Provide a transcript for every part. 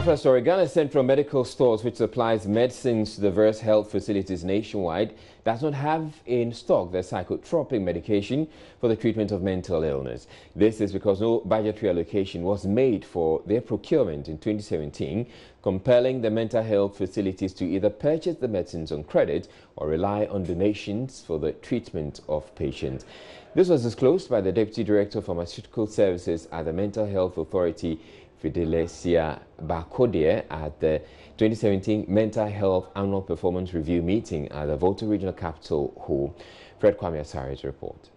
After story, Ghana's Central Medical Stores, which supplies medicines to diverse health facilities nationwide, does not have in stock the psychotropic medication for the treatment of mental illness. This is because no budgetary allocation was made for their procurement in 2017, compelling the mental health facilities to either purchase the medicines on credit or rely on donations for the treatment of patients. This was disclosed by the Deputy Director of Pharmaceutical Services at the Mental Health Authority, Fidelesia Bakodie, at the 2017 Mental Health Annual Performance Review meeting at the Volta Regional Capital Hall. Fred Kwame Asari's report.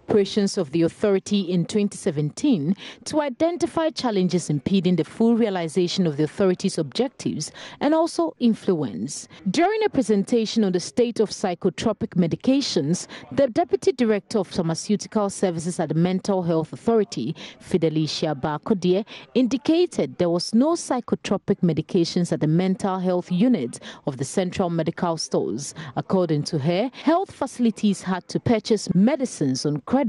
Operations of the authority in 2017 to identify challenges impeding the full realization of the authority's objectives and also influence. During a presentation on the state of psychotropic medications, the Deputy Director of Pharmaceutical Services at the Mental Health Authority, Fidelesia Bakodie, indicated there was no psychotropic medications at the mental health unit of the Central Medical Stores. According to her, health facilities had to purchase medicines on credit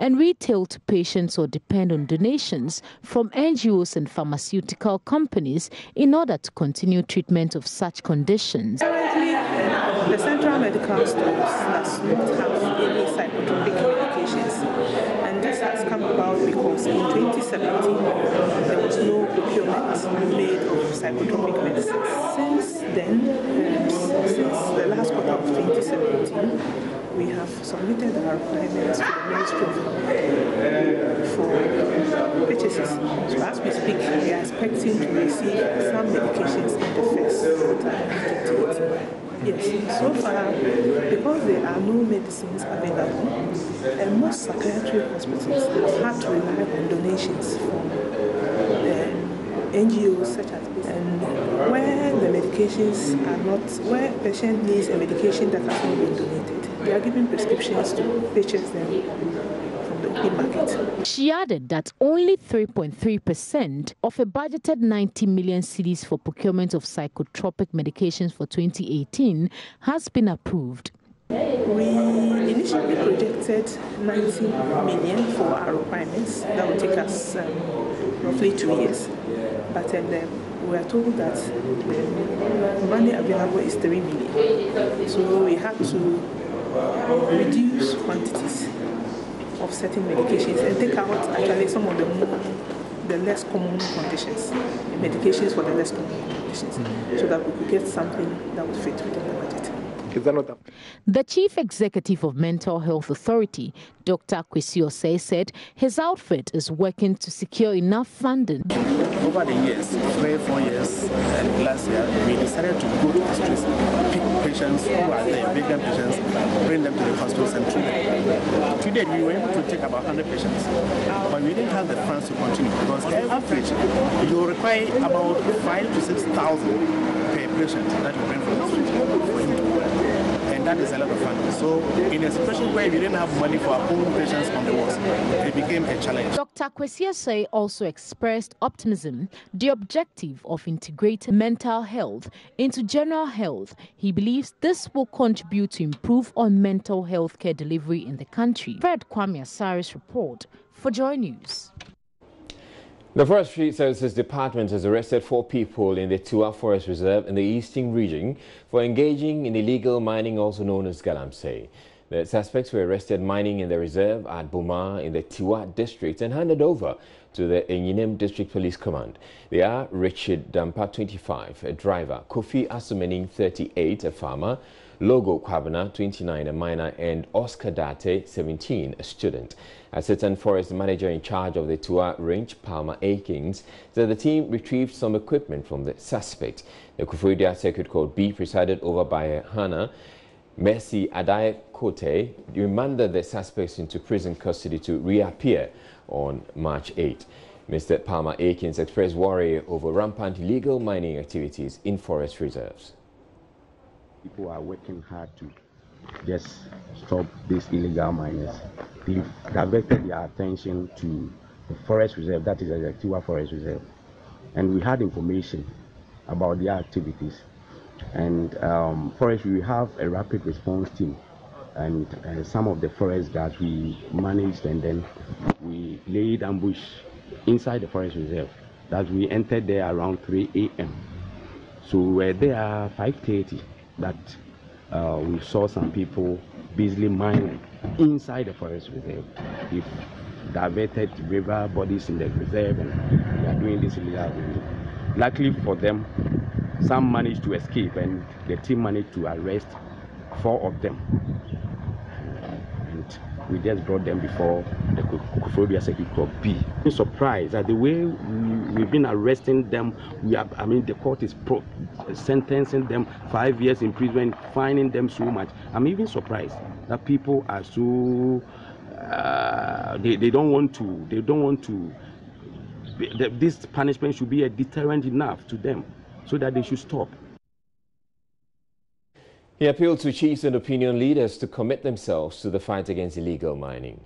and retail to patients or depend on donations from NGOs and pharmaceutical companies in order to continue treatment of such conditions. Currently, the Central Medical Stores does not have any psychotropic medications, and this has come about because in 2017 there was no procurement made of psychotropic medicines. Since then, since the last quarter of 2017, we have submitted our requirements to the Ministry of Health for purchases. So as we speak, we are expecting to receive some medications in the first quarter. Yes, so far, because there are no medicines available, and most psychiatric hospitals have had to rely on donations from NGOs such as this. And where the medications are not, where patient needs a medication that has not been donated, they are given prescriptions to purchase them from the open market. She added that only 3.3% of a budgeted 90 million cedis for procurement of psychotropic medications for 2018 has been approved. We initially projected 90 million for our requirements. That will take us roughly 2 years. But we are told that the money available is 3 million. So we had to reduce quantities of certain medications and take out actually some of the less common conditions, medications for the less common conditions, so that we could get something that would fit within the budget. The Chief Executive of Mental Health Authority, Dr. Kwesi Osei, said his outfit is working to secure enough funding. Over the years, 3-4 years, and last year, we decided to go to the streets, pick patients who are there, vacant patients, bring them to the hospitals and treat them. Today, we were able to take about 100 patients, but we didn't have the funds to continue because on average, you require about 5,000 to 6,000 per patient that you bring from the street for him to work. And that is a lot of funding. So in a situation where we didn't have money for our own patients on the wards, it became a challenge. Dr. Kwesi Osei also expressed optimism, the objective of integrating mental health into general health. He believes this will contribute to improve on mental health care delivery in the country. Fred Kwame Asari's report for Joy News. The Forestry Services Department has arrested 4 people in the Tiwa Forest Reserve in the Eastern Region for engaging in illegal mining, also known as galamsey. The suspects were arrested mining in the reserve at Buma in the Tiwa district and handed over to the Enyinem District Police Command. They are Richard Dampa, 25, a driver, Kofi Asumening, 38, a farmer, Logo Kwabena, 29, a miner, and Oscar Date, 17, a student. Assistant Forest Manager in charge of the Tiwa Range, Palmer Akins, said the team retrieved some equipment from the suspect. The Kufuria Circuit Court B, presided over by Hannah Mercy Adai Kote, remanded the suspects into prison custody to reappear on March 8. Mr. Palmer Akins expressed worry over rampant illegal mining activities in forest reserves. People are working hard to just stop these illegal miners. They've diverted their attention to the forest reserve, that is the Tiwa Forest Reserve. And we had information about their activities. And forestry, we have a rapid response team and some of the forest guards we managed, and then we laid ambush inside the forest reserve that we entered there around 3 a.m. So we were there 5:30 that we saw some people busily mining inside the forest reserve. They've diverted river bodies in the reserve and they are doing this illegal thing. Luckily for them, some managed to escape and the team managed to arrest 4 of them. And we just brought them before the Kukufodia Secretary B. I'm surprised at the way we've been arresting them. The court is sentencing them 5 years imprisonment, fining them so much. I'm even surprised that people are so they don't want to. This punishment should be a deterrent enough to them, so that they should stop. He appealed to chiefs and opinion leaders to commit themselves to the fight against illegal mining.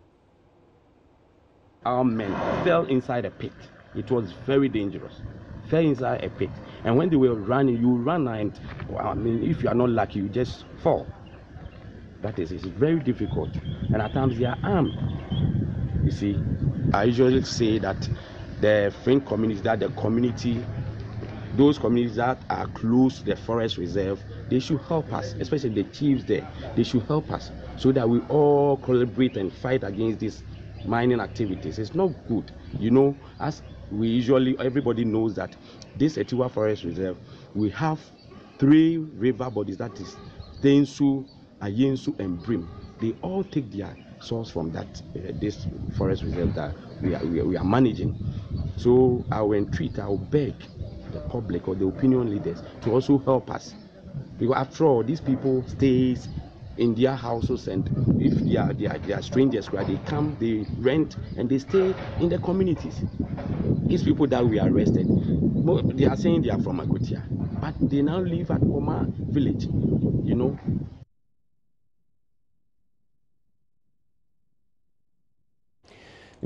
Our men fell inside a pit. It was very dangerous. Fell inside a pit. And when they were running, you run and, if you are not lucky, you just fall. That is, it's very difficult. And at times they are armed. You see, I usually say that the friend communities, those communities that are close to the forest reserve, they should help us, especially the chiefs there. They should help us so that we all collaborate and fight against these mining activities. It's not good. You know, as we usually, everybody knows that this Etiwa Forest Reserve, we have 3 river bodies, that is Densu, Ayensu, and Brim. They all take their source from that this forest reserve that we are managing. So I will entreat, I will beg the public or the opinion leaders to also help us. Because after all, these people stay in their houses, and if they are strangers, they come, they rent, and they stay in the communities. These people that we arrested, they are saying they are from Agutia, but they now live at Oma village, you know.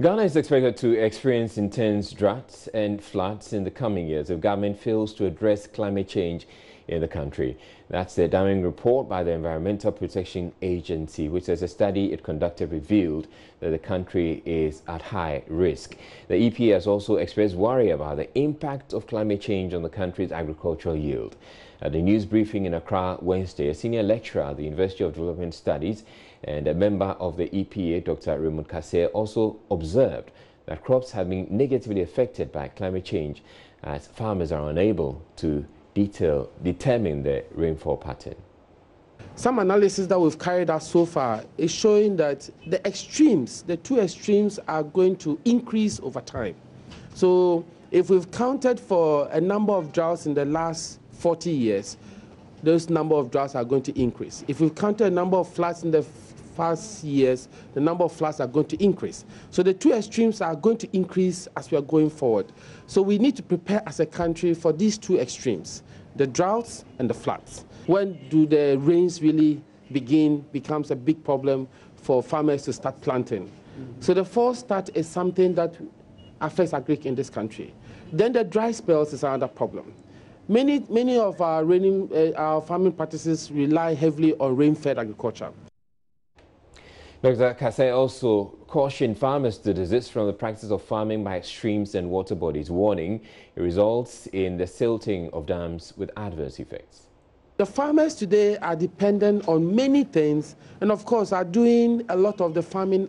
Ghana is expected to experience intense droughts and floods in the coming years if government fails to address climate change in the country. That's the damning report by the Environmental Protection Agency, which says a study it conducted revealed that the country is at high risk. The EPA has also expressed worry about the impact of climate change on the country's agricultural yield. At the news briefing in Accra Wednesday, a senior lecturer at the University of Development Studies and a member of the EPA, Dr. Raymond Kase, also observed that crops have been negatively affected by climate change as farmers are unable to determine the rainfall pattern. Some analysis that we've carried out so far is showing that the two extremes are going to increase over time. So if we've counted for a number of droughts in the last 40 years, those number of droughts are going to increase. If we've counted a number of floods in the past years, the number of floods are going to increase. So the two extremes are going to increase as we are going forward. So we need to prepare as a country for these two extremes, the droughts and the floods. When do the rains really becomes a big problem for farmers to start planting. So the false start is something that affects agriculture in this country. Then the dry spells is another problem. Many of our farming practices rely heavily on rain-fed agriculture. Dr. Kase also cautioned farmers to desist from the practice of farming by streams and water bodies, warning it results in the silting of dams with adverse effects. The farmers today are dependent on many things, and of course are doing a lot of the farming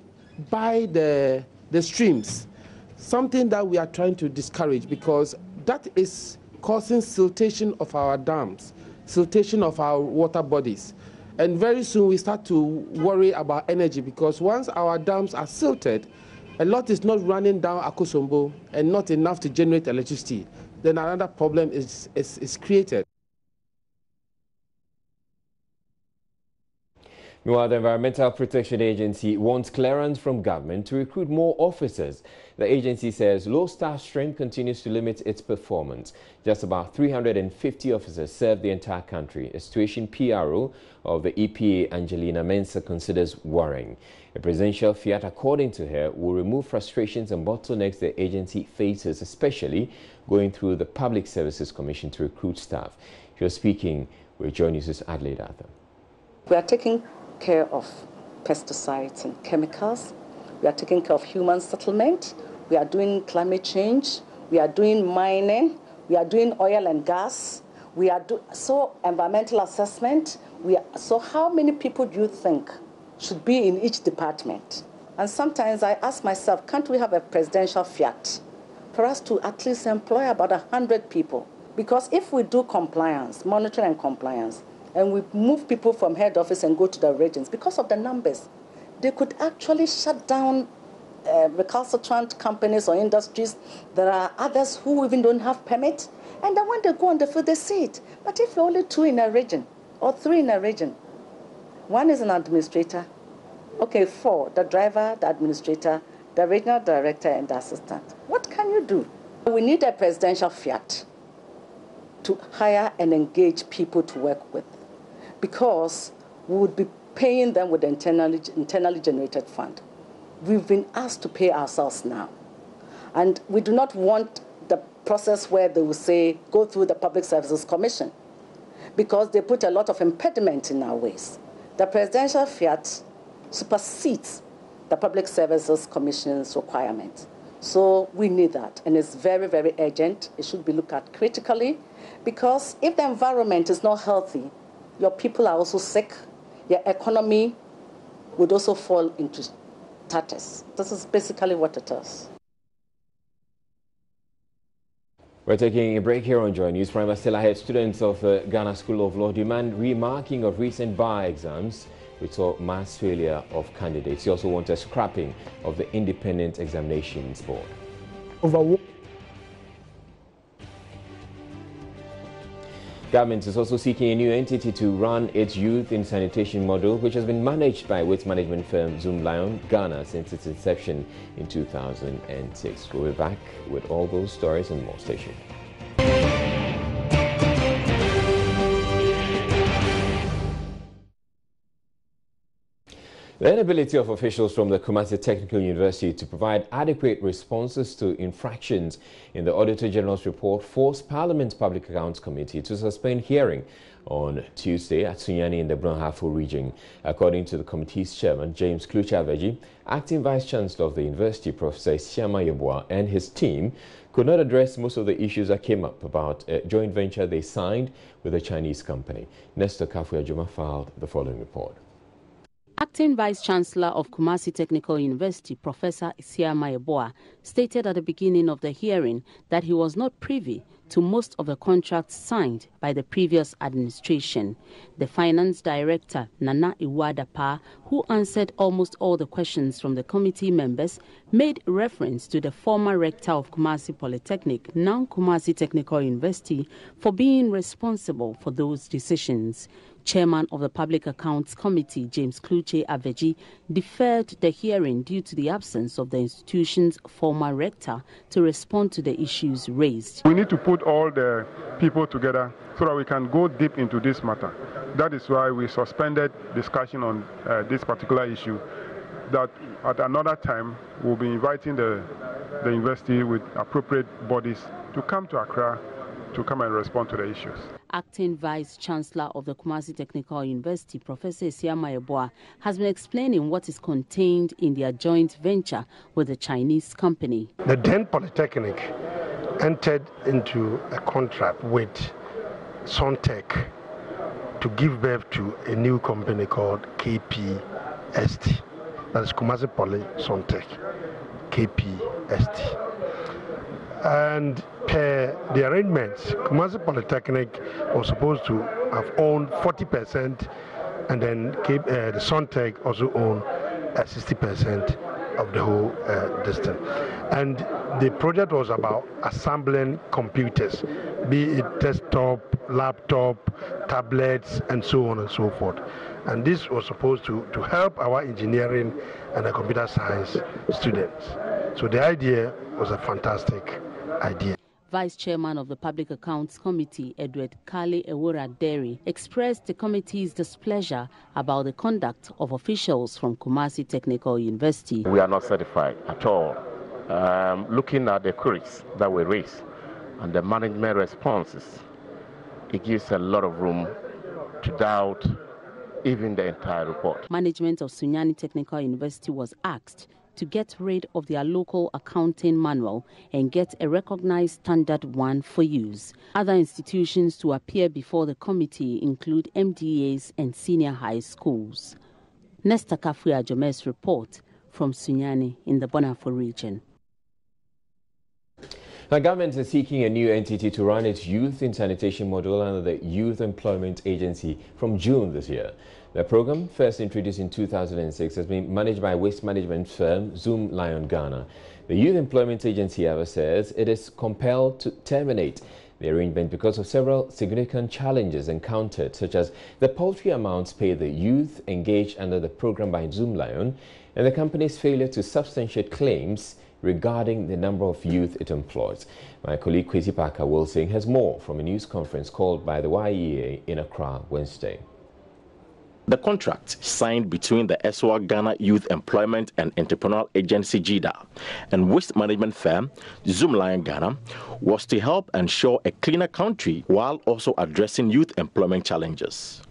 by the streams, something that we are trying to discourage because that is causing siltation of our dams, siltation of our water bodies. And very soon we start to worry about energy because once our dams are silted, a lot is not running down Akosombo and not enough to generate electricity. Then another problem is created. Meanwhile, the Environmental Protection Agency wants clearance from government to recruit more officers. The agency says low staff strength continues to limit its performance. Just about 350 officers serve the entire country, a situation PRO of the EPA, Angelina Mensah, considers worrying. A presidential fiat, according to her, will remove frustrations and bottlenecks the agency faces, especially going through the Public Services Commission to recruit staff. She was speaking with Joy News' Adelaide Arthur. We are taking care of pesticides and chemicals. We are taking care of human settlement. We are doing climate change. we are doing mining, we are doing oil and gas, we are so environmental assessment. So how many people do you think should be in each department? And sometimes I ask myself, can't we have a presidential fiat for us to at least employ about 100 people? Because if we do compliance, monitoring and compliance, and we move people from head office and go to the regions, because of the numbers, they could actually shut down recalcitrant companies or industries. There are others who even don't have permit, and then when they go on the field, they see it. But if you're only 2 in a region, or 3 in a region, 1 is an administrator, okay, 4, the driver, the administrator, the regional director, and the assistant. What can you do? We need a presidential fiat to hire and engage people to work with, because we would be paying them with the internally generated fund. We've been asked to pay ourselves now. And we do not want the process where they will say, go through the Public Services Commission, because they put a lot of impediment in our ways. The presidential fiat supersedes the Public Services Commission's requirements. So we need that, and it's very, very urgent. It should be looked at critically, because if the environment is not healthy, your people are also sick, your economy would also fall into tatters. This is basically what it is. We're taking a break here on Joy News Prime. Still ahead, students of Ghana School of Law demand remarking of recent bar exams, which saw mass failure of candidates. They also want a scrapping of the Independent Examinations Board. Government is also seeking a new entity to run its youth in sanitation model, which has been managed by waste management firm Zoom Lion Ghana since its inception in 2006. We'll be back with all those stories and more. Stay tuned. The inability of officials from the Kumasi Technical University to provide adequate responses to infractions in the Auditor General's report forced Parliament's Public Accounts Committee to suspend hearing on Tuesday at Sunyani in the Brunhafo region. According to the committee's chairman, James Klucha-Aveji, acting vice-chancellor of the university, Professor Isiama Yeboah, and his team could not address most of the issues that came up about a joint venture they signed with a Chinese company. Nestor Kafuya-Juma filed the following report. Acting Vice-Chancellor of Kumasi Technical University, Professor Isiama Yeboah, stated at the beginning of the hearing that he was not privy to most of the contracts signed by the previous administration. The Finance Director, Nana Iwadapa, who answered almost all the questions from the committee members, made reference to the former rector of Kumasi Polytechnic, now Kumasi Technical University, for being responsible for those decisions. Chairman of the Public Accounts Committee, James Klucha-Aveji, deferred the hearing due to the absence of the institution's former rector to respond to the issues raised. We need to put all the people together so that we can go deep into this matter. That is why we suspended discussion on this particular issue. That at another time, we'll be inviting the university with appropriate bodies to come to Accra to come and respond to the issues. Acting Vice-Chancellor of the Kumasi Technical University, Professor Isiama Yeboah, has been explaining what is contained in their joint venture with the Chinese company. The then Polytechnic entered into a contract with Sontech to give birth to a new company called KPST. That is Kumasi Poly Sontech, KPST. And per the arrangements, Kumasi Polytechnic was supposed to have owned 40%, and then the Sontech also owned 60% of the whole distance. And the project was about assembling computers, be it desktop, laptop, tablets, and so on and so forth. And this was supposed to help our engineering and the computer science students. So the idea was a fantastic idea. Vice Chairman of the Public Accounts Committee, Edward Kale Ewura Derry, expressed the committee's displeasure about the conduct of officials from Kumasi Technical University. We are not satisfied at all. Looking at the queries that were raised and the management responses, it gives a lot of room to doubt even the entire report. Management of Sunyani Technical University was asked to get rid of their local accounting manual and get a recognized standard one for use. Other institutions to appear before the committee include MDAs and senior high schools. Nesta Kafuya Jomes report from Sunyani in the Bonafo region. The government is seeking a new entity to run its youth in sanitation model under the Youth Employment Agency from June this year. The program, first introduced in 2006, has been managed by waste management firm Zoom Lion Ghana. The Youth Employment Agency, however, says it is compelled to terminate the arrangement because of several significant challenges encountered, such as the paltry amounts paid the youth engaged under the program by Zoom Lion and the company's failure to substantiate claims regarding the number of youth it employs. My colleague Kwesi Parker Wilson has more from a news conference called by the YEA in Accra Wednesday. The contract signed between the ECOWAS Ghana Youth Employment and Entrepreneurial Agency GIDA and waste management firm Zoom Lion Ghana was to help ensure a cleaner country while also addressing youth employment challenges.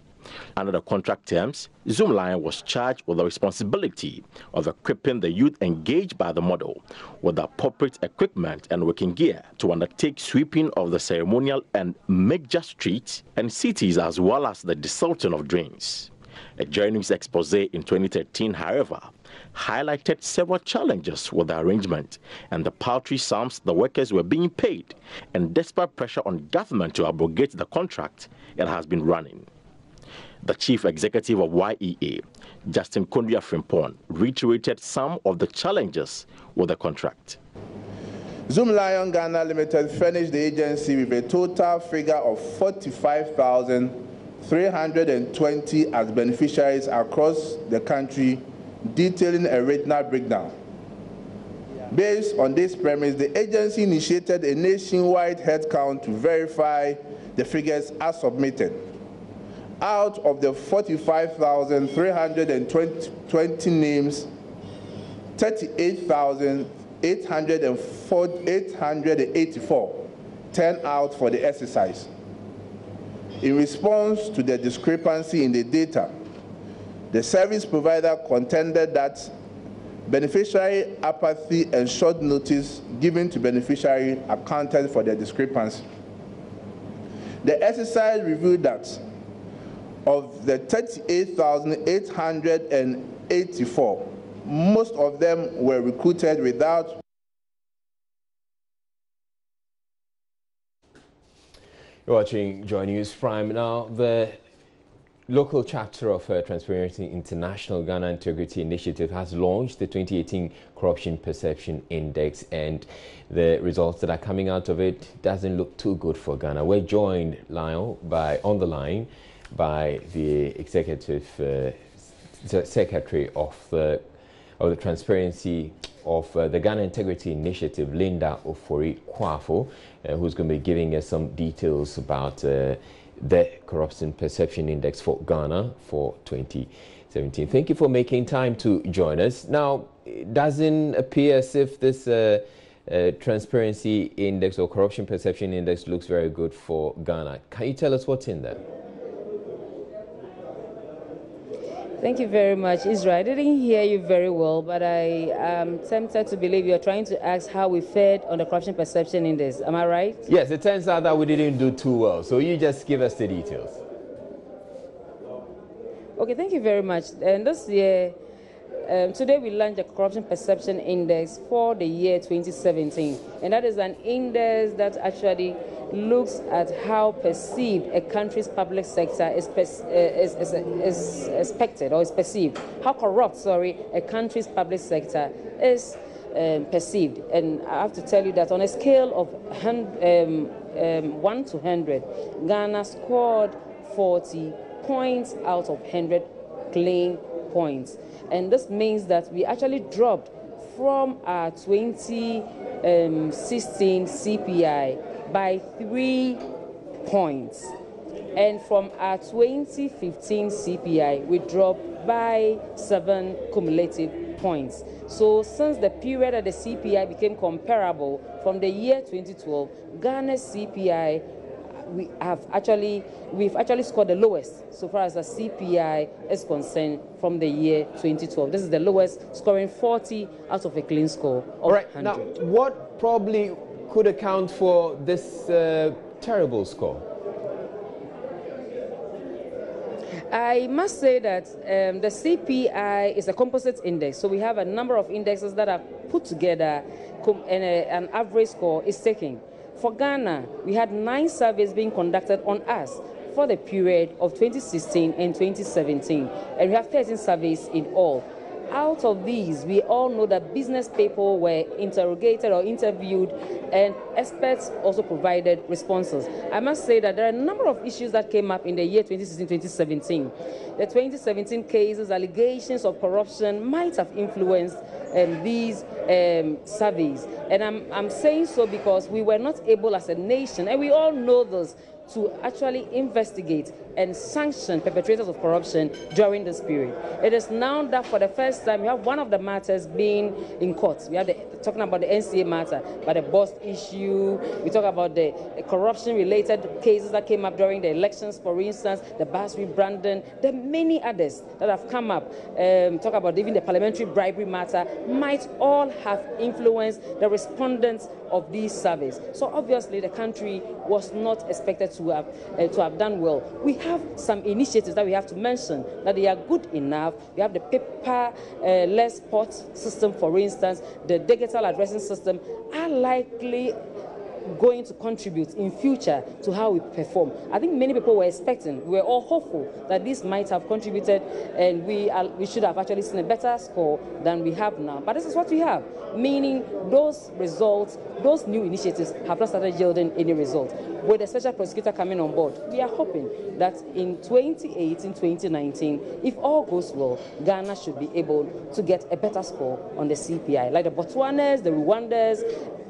Under the contract terms, Zoom Lion was charged with the responsibility of equipping the youth engaged by the model with the appropriate equipment and working gear to undertake sweeping of the ceremonial and major streets and cities, as well as the desalting of drains. A journey's expose in 2013, however, highlighted several challenges with the arrangement and the paltry sums the workers were being paid, and despite pressure on government to abrogate the contract, it has been running. The chief executive of YEA, Justin Kondua Frimpong, reiterated some of the challenges with the contract. Zoom Lion Ghana Limited furnished the agency with a total figure of 45,320 as beneficiaries across the country, detailing a regional breakdown. Based on this premise, the agency initiated a nationwide headcount to verify the figures as submitted. Out of the 45,320 names, 38,884 turned out for the exercise. In response to the discrepancy in the data, the service provider contended that beneficiary apathy and short notice given to beneficiary accounted for the discrepancy. The exercise revealed that of the 38,884, most of them were recruited without. You're watching Joy News Prime. Now, the local chapter of Transparency International Ghana Integrity Initiative has launched the 2018 Corruption Perception Index, and the results that are coming out of it doesn't look too good for Ghana. We're joined on the line by the executive secretary of the Transparency of the Ghana Integrity Initiative, Linda Ofori Kwafo, who's going to be giving us some details about the Corruption Perception Index for Ghana for 2017. Thank you for making time to join us. Now, it doesn't appear as if this Transparency Index or Corruption Perception Index looks very good for Ghana. Can you tell us what's in there? Thank you very much, Israel. I didn't hear you very well, but I am tempted to believe you're trying to ask how we fared on the Corruption Perception Index. Am I right? Yes, it turns out that we didn't do too well. So you just give us the details. Okay, thank you very much. And this year, today we launched the Corruption Perception Index for the year 2017. And that is an index that actually looks at how perceived a country's public sector is expected or is perceived. How corrupt, a country's public sector is perceived. And I have to tell you that on a scale of 1 to 100, Ghana scored 40 points out of 100 clean points. And this means that we actually dropped from our 2016 CPI by 3 points. And from our 2015 CPI, we dropped by 7 cumulative points. So since the period that the CPI became comparable from the year 2012, Ghana's CPI we've actually scored the lowest so far as the CPI is concerned from the year 2012. This is the lowest, scoring 40 out of a clean score of 100. Now, what probably could account for this terrible score? I must say that the CPI is a composite index, so we have a number of indexes that are put together and an average score is taken. For Ghana, we had 9 surveys being conducted on us for the period of 2016 and 2017, and we have 13 surveys in all. Out of these, we all know that business people were interrogated or interviewed, and experts also provided responses. I must say that there are a number of issues that came up in the year 2016-2017. The 2017 cases, allegations of corruption might have influenced these surveys. And I'm saying so because we were not able as a nation, and we all know this, to actually investigate and sanction perpetrators of corruption during this period. It is now that for the first time we have one of the matters being in court. We have talking about the NCA matter, but the bus issue. We talk about the corruption-related cases that came up during the elections, for instance, the bus rebranding. There are many others that have come up. Talk about even the parliamentary bribery matter. Might all have influenced the respondents of these surveys. So obviously the country was not expected to have done well. We have some initiatives that we have to mention that they are good enough. We have the paperless pot system, for instance, the digital addressing system are likely going to contribute in future to how we perform. I think many people were expecting, we were all hopeful that this might have contributed, and we should have actually seen a better score than we have now. But this is what we have, meaning those results, those new initiatives have not started yielding any result. With the special prosecutor coming on board, we are hoping that in 2018-2019, if all goes well, Ghana should be able to get a better score on the CPI, like the Botswanas, the Rwandans,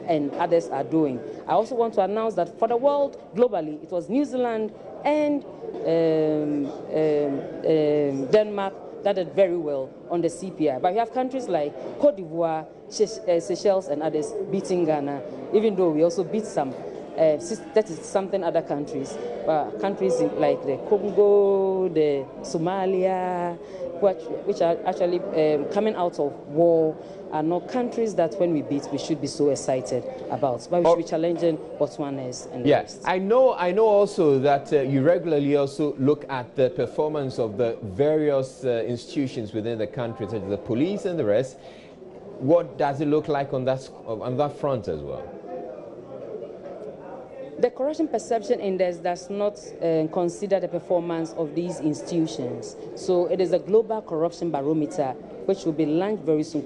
and others are doing. I also want to announce that for the world, globally, it was New Zealand and Denmark that did very well on the CPI. But we have countries like Cote d'Ivoire, Seychelles, and others beating Ghana, even though we also beat some 30-something other countries. Countries like the Congo, the Somalia, which are actually coming out of war, are not countries that when we beat, we should be so excited about. But we should be challenging Botswanas and the rest. I know also that you regularly also look at the performance of the various institutions within the country, such as the police and the rest. What does it look like on that front as well? The Corruption Perception Index does not consider the performance of these institutions. So it is a global corruption barometer, which will be launched very soon,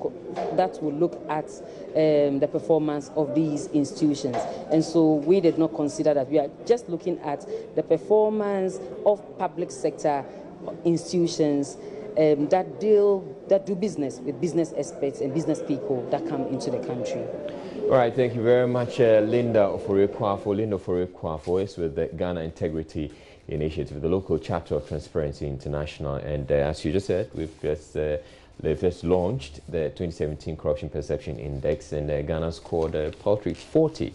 that will look at the performance of these institutions. And so we did not consider that. We are just looking at the performance of public sector institutions that do business with business experts and business people that come into the country. All right, thank you very much, Linda Ofori-Kwafo. Linda Ofori-Kwafo is with the Ghana Integrity Initiative, the local chapter of Transparency International. And as you just said, they've just launched the 2017 Corruption Perception Index, and Ghana scored a paltry 40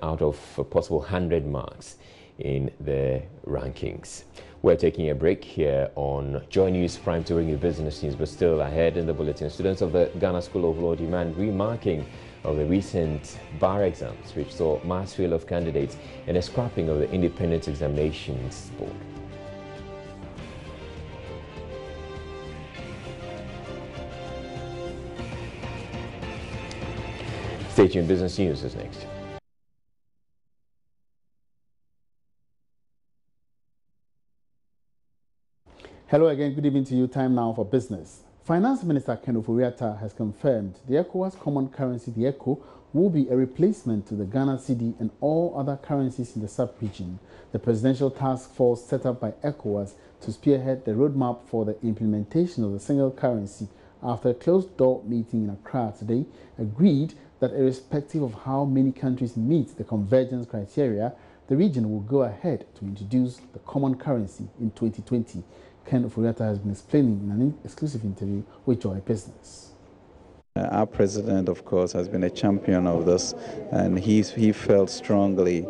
out of a possible 100 marks in the rankings. We're taking a break here on Joy News Prime to bring you business news, but still ahead in the bulletin. Students of the Ghana School of Law demand remarking of the recent bar exams, which saw mass fail of candidates and a scrapping of the Independent Examinations Board. Stay tuned, business news is next. Hello again, good evening to you. Time now for business. Finance Minister Ken Ofori-Atta has confirmed the ECOWAS common currency, the ECO, will be a replacement to the Ghana cedi and all other currencies in the sub-region. The presidential task force set up by ECOWAS to spearhead the roadmap for the implementation of the single currency after a closed-door meeting in Accra today agreed that irrespective of how many countries meet the convergence criteria, the region will go ahead to introduce the common currency in 2020. Ken Ofori-Atta has been explaining in an exclusive interview with Joy Business. Our president, of course, has been a champion of this, and he felt strongly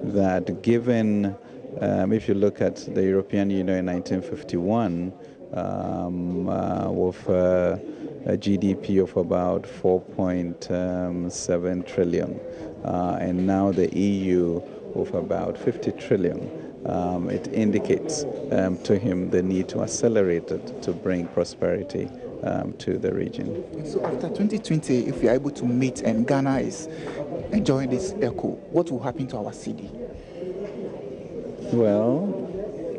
that given, if you look at the European Union in 1951, with a GDP of about 4.7 trillion, and now the EU with about 50 trillion, it indicates to him the need to accelerate it to bring prosperity to the region. So after 2020, if we are able to meet and Ghana is enjoying this ECO, what will happen to our cedi? Well,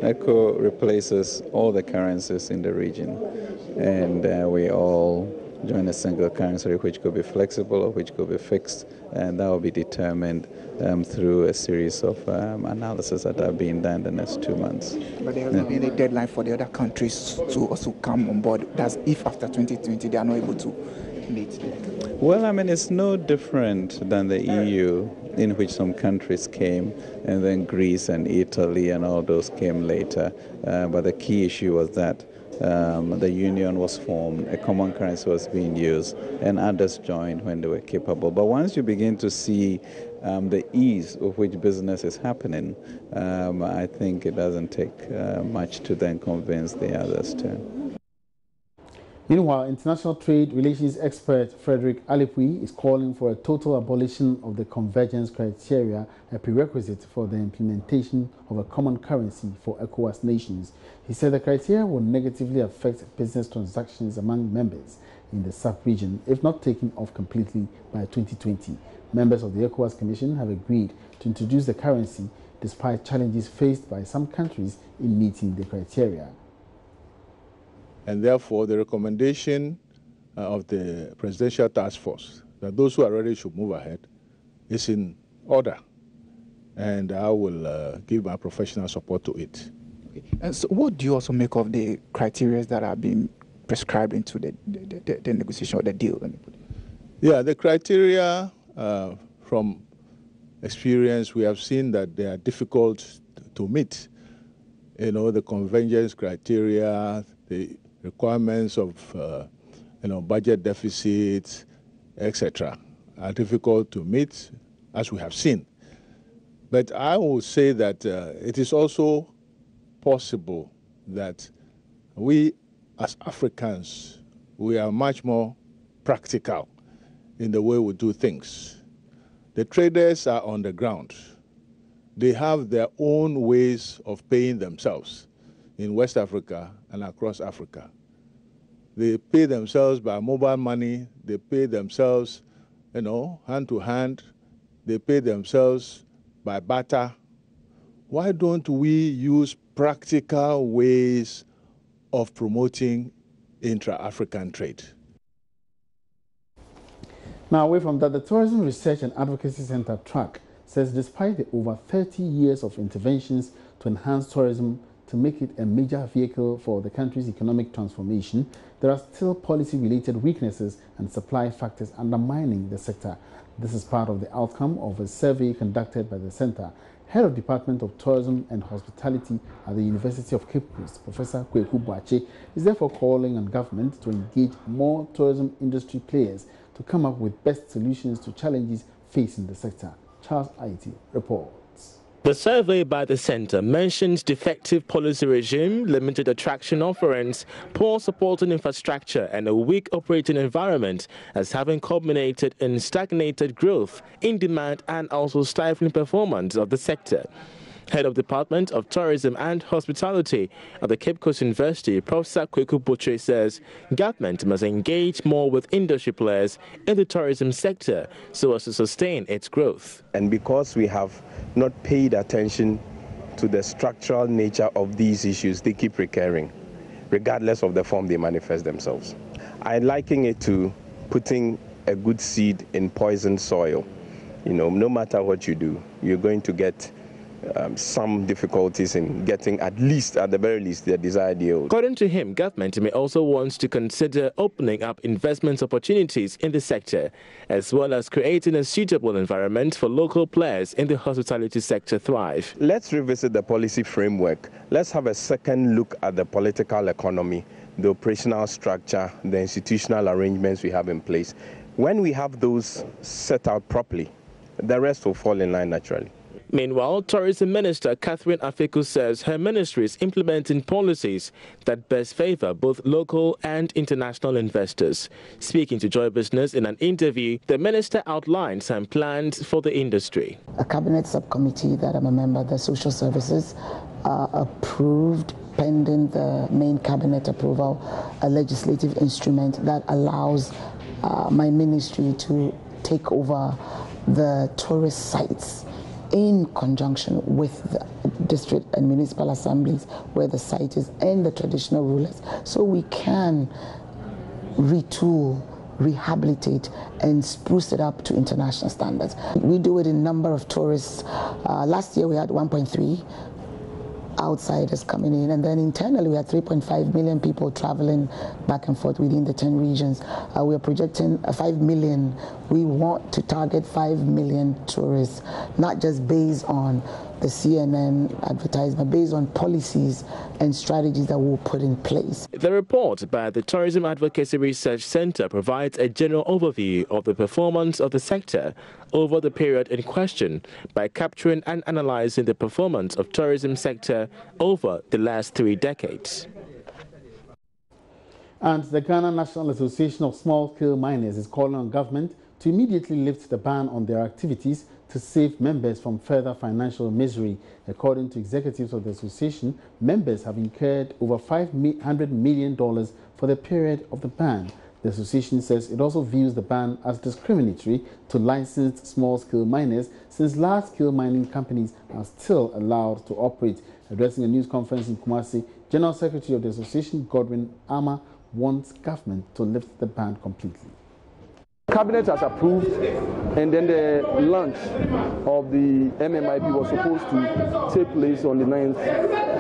ECO replaces all the currencies in the region, and we all join a single currency which could be flexible or which could be fixed, and that will be determined through a series of analysis that are being done in the next 2 months. But there hasn't been a deadline for the other countries to also come on board. That's if after 2020 they are not able to meet. Well, I mean, it's no different than the EU, in which some countries came, and then Greece and Italy and all those came later. But the key issue was that the union was formed, a common currency was being used, and others joined when they were capable. But once you begin to see the ease of which business is happening, I think it doesn't take much to then convince the others too. Meanwhile, international trade relations expert Frederick Alipui is calling for a total abolition of the convergence criteria, a prerequisite for the implementation of a common currency for ECOWAS nations. He said the criteria will negatively affect business transactions among members in the sub-region if not taken off completely by 2020. Members of the ECOWAS Commission have agreed to introduce the currency despite challenges faced by some countries in meeting the criteria. And therefore, the recommendation of the Presidential Task Force that those who are ready should move ahead is in order. And I will give my professional support to it. Okay. And so what do you also make of the criteria that are being prescribed into the negotiation or the deal? Yeah, the criteria, from experience, we have seen that they are difficult to meet. You know, the convergence criteria, the requirements of budget deficits, etc., are difficult to meet, as we have seen. But I will say that it is also possible that we, as Africans, we are much more practical in the way we do things. The traders are on the ground. They have their own ways of paying themselves in West Africa and across Africa. They pay themselves by mobile money. They pay themselves, hand to hand. They pay themselves by barter. Why don't we use practical ways of promoting intra-African trade? Now, away from that, the Tourism Research and Advocacy Center, TRAC, says despite the over 30 years of interventions to enhance tourism to make it a major vehicle for the country's economic transformation, there are still policy-related weaknesses and supply factors undermining the sector. This is part of the outcome of a survey conducted by the center. Head of Department of Tourism and Hospitality at the University of Cape Coast, Professor Kweku Boakye, is therefore calling on government to engage more tourism industry players to come up with best solutions to challenges facing the sector. Charles Aiti reports. The survey by the centre mentions defective policy regime, limited attraction offerings, poor supporting infrastructure and a weak operating environment as having culminated in stagnated growth in demand and also stifling performance of the sector. Head of Department of Tourism and Hospitality at the Cape Coast University, Professor Kweku Boakye says government must engage more with industry players in the tourism sector so as to sustain its growth. And because we have not paid attention to the structural nature of these issues, they keep recurring, regardless of the form they manifest themselves. I liken it to putting a good seed in poisoned soil. No matter what you do, you're going to get some difficulties in getting at the very least, the desired yield. According to him, government may also want to consider opening up investment opportunities in the sector, as well as creating a suitable environment for local players in the hospitality sector thrive. Let's revisit the policy framework. Let's have a second look at the political economy the operational structure, the institutional arrangements we have in place. When we have those set out properly, the rest will fall in line naturally. Meanwhile, Tourism Minister Catherine Afeku says her ministry is implementing policies that best favor both local and international investors. Speaking to Joy Business in an interview, the minister outlined some plans for the industry. A cabinet subcommittee that I'm a member of, the social services, approved, pending the main cabinet approval, a legislative instrument that allows my ministry to take over the tourist sites in conjunction with the district and municipal assemblies where the site is and the traditional rulers, so we can retool, rehabilitate and spruce it up to international standards. We do it in number of tourists. Last year we had 1.3 outsiders coming in, and then internally we had 3.5 million people traveling back and forth within the 10 regions. We are projecting 5 million. We want to target 5 million tourists, not just based on the CNN advertisement, based on policies and strategies that we'll put in place. The report by the Tourism Advocacy Research Center provides a general overview of the performance of the sector over the period in question by capturing and analyzing the performance of tourism sector over the last 3 decades. And the Ghana National Association of Small-Scale Miners is calling on government to immediately lift the ban on their activities to save members from further financial misery. According to executives of the association, members have incurred over $500 million for the period of the ban. The association says it also views the ban as discriminatory to licensed small-scale miners, since large-scale mining companies are still allowed to operate. Addressing a news conference in Kumasi, General Secretary of the association, Godwin Ama, wants government to lift the ban completely. Cabinet has approved, and then the launch of the MMIP was supposed to take place on the 9th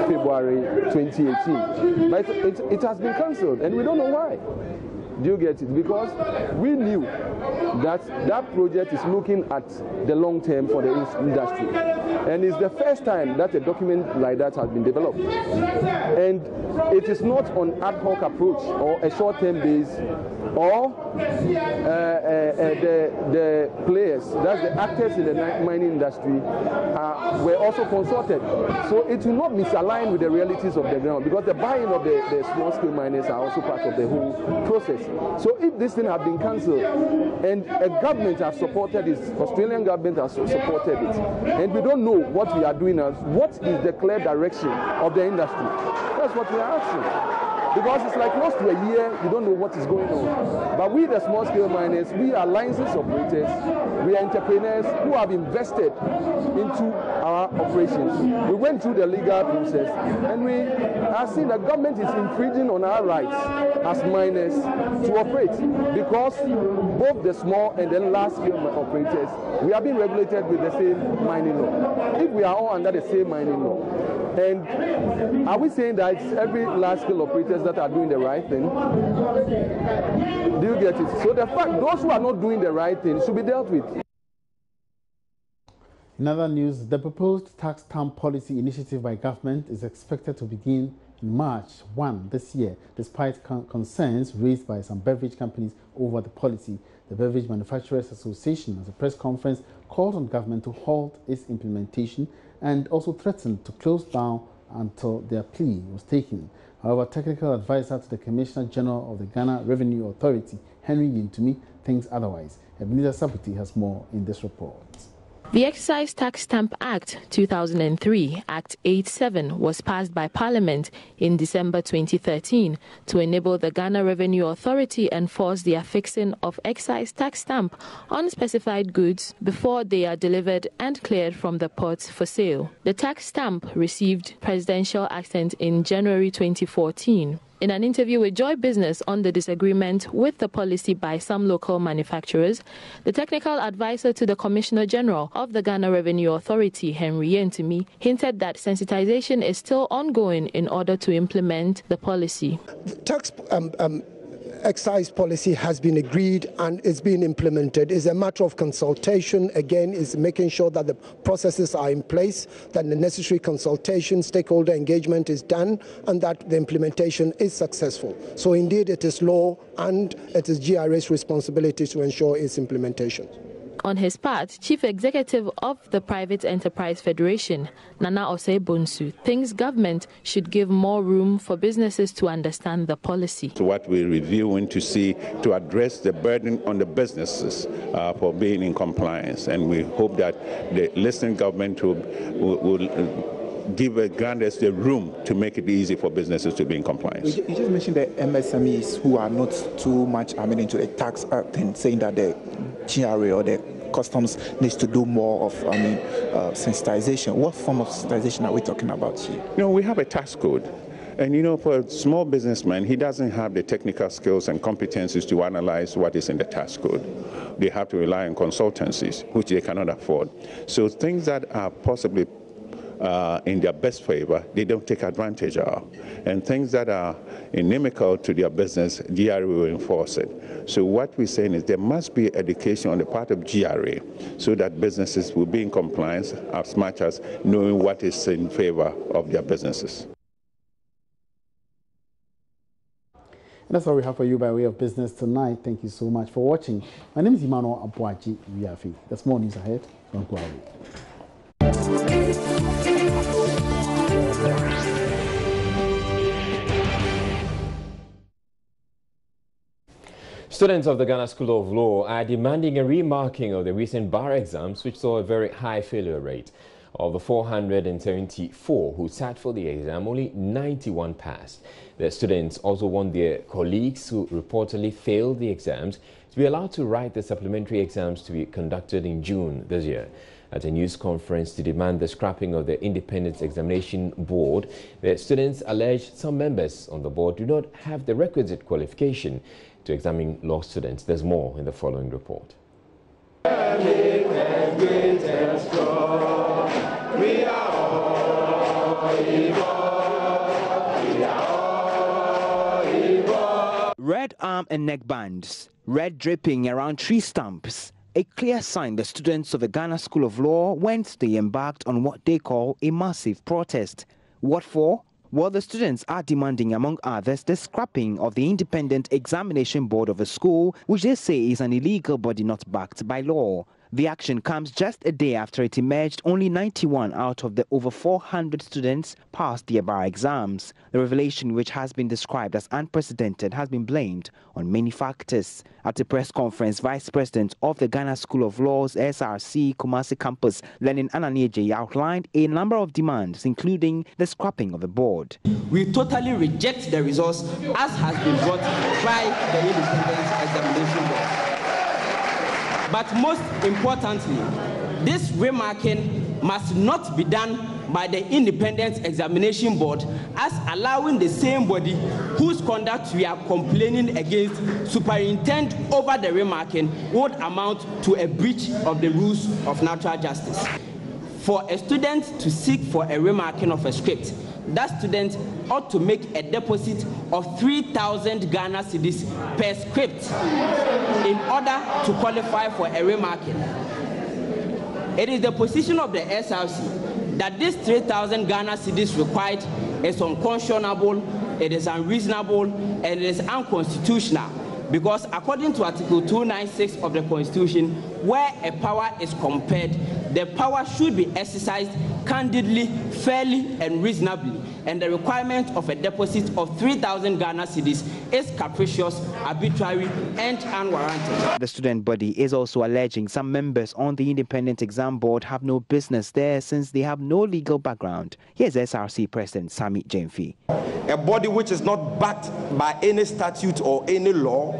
February 2018. But it has been cancelled, and we don't know why. Do you get it? Because we knew that that project is looking at the long term for the industry. And it's the first time that a document like that has been developed. And it is not an ad hoc approach or a short-term base, or the players, that's the actors in the mining industry, were also consulted. So it will not misalign with the realities of the ground, because the buy-in of the small-scale miners are also part of the whole process. So if this thing had been cancelled and a government has supported it, Australian government has supported it, and we don't know what we are doing as, what is the clear direction of the industry? That's what we are asking. Because it's like close to a year, you don't know what is going on. But we, the small-scale miners, we are licensed operators, we are entrepreneurs who have invested into our operations. We went through the legal process, and we are seeing that government is infringing on our rights as miners to operate, because both the small and the large-scale operators, we are being regulated with the same mining law. If we are all under the same mining law, and are we saying that it's every large-scale operators that are doing the right thing? Do you get it? So the fact those who are not doing the right thing should be dealt with. In other news, the proposed tax stamp policy initiative by government is expected to begin in March 1 this year, despite concerns raised by some beverage companies over the policy. The Beverage Manufacturers Association, at a press conference, called on government to halt its implementation and also threatened to close down until their plea was taken. However, technical advisor to the Commissioner General of the Ghana Revenue Authority, Henry Yentumi, thinks otherwise. Ebenezer Sabuti has more in this report. The Excise Tax Stamp Act 2003, Act 87, was passed by Parliament in December 2013 to enable the Ghana Revenue Authority enforce the affixing of excise tax stamp on specified goods before they are delivered and cleared from the ports for sale. The tax stamp received presidential assent in January 2014. In an interview with Joy Business on the disagreement with the policy by some local manufacturers, the technical advisor to the Commissioner General of the Ghana Revenue Authority, Henry Yentumi, hinted that sensitization is still ongoing in order to implement the policy. Tax excise policy has been agreed and is being implemented. It's a matter of consultation. Again, is making sure that the processes are in place, that the necessary consultation, stakeholder engagement is done, and that the implementation is successful. So indeed, it is law and it is GRA's responsibility to ensure its implementation. On his part, Chief Executive of the Private Enterprise Federation, Nana Osei Bonsu, thinks government should give more room for businesses to understand the policy. So what we're reviewing to address the burden on the businesses for being in compliance, and we hope that the listening government will grant us the room to make it easy for businesses to be in compliance. You just mentioned the MSMEs who are not too much into the tax thing, saying that the GRA or the customs needs to do more of sensitization. What form of sensitization are we talking about here? We have a tax code. And for a small businessman, he doesn't have the technical skills and competencies to analyze what is in the tax code. They have to rely on consultancies, which they cannot afford. So things that are possibly in their best favor, they don't take advantage of. And things that are inimical to their business, GRA will enforce it. So what we're saying is there must be education on the part of GRA so that businesses will be in compliance as much as knowing what is in favor of their businesses. And that's all we have for you by way of business tonight. Thank you so much for watching. My name is Emmanuel Abuaji Wiafi. There's more news ahead. Don't go away. Students of the Ghana School of Law are demanding a remarking of the recent bar exams, which saw a very high failure rate. Of the 474 who sat for the exam, only 91 passed. The students also want their colleagues who reportedly failed the exams to be allowed to write the supplementary exams to be conducted in June this year. At a news conference to demand the scrapping of the Independent Examination Board, the students alleged some members on the board do not have the requisite qualification to examine law students. There's more in the following report. Red arm and neck bands, red dripping around tree stumps. A clear sign the students of the Ghana School of Law Wednesday embarked on what they call a massive protest. What for? Well, the students are demanding, among others, the scrapping of the Independent Examination Board of a school, which they say is an illegal body not backed by law. The action comes just a day after it emerged only 91 out of the over 400 students passed their bar exams. The revelation, which has been described as unprecedented, has been blamed on many factors. At a press conference, Vice President of the Ghana School of Law's SRC Kumasi campus, Lenin Ananieje, outlined a number of demands, including the scrapping of the board. We totally reject the results as has been brought by the Independent Examination Board. But most importantly, this remarking must not be done by the Independent Examination Board as allowing the same body whose conduct we are complaining against superintend over the remarking would amount to a breach of the rules of natural justice. For a student to seek for a remarking of a script, that student ought to make a deposit of 3,000 Ghana cedis per script in order to qualify for a remarking. It is the position of the SRC that this 3,000 Ghana cedis required is unconscionable, it is unreasonable, and it is unconstitutional. Because according to Article 296 of the Constitution, where a power is compared, the power should be exercised candidly, fairly, and reasonably. And the requirement of a deposit of 3,000 Ghana cedis is capricious, arbitrary, and unwarranted. The student body is also alleging some members on the Independent Exam Board have no business there since they have no legal background. Here's SRC President Sami Jemfi. A body which is not backed by any statute or any law,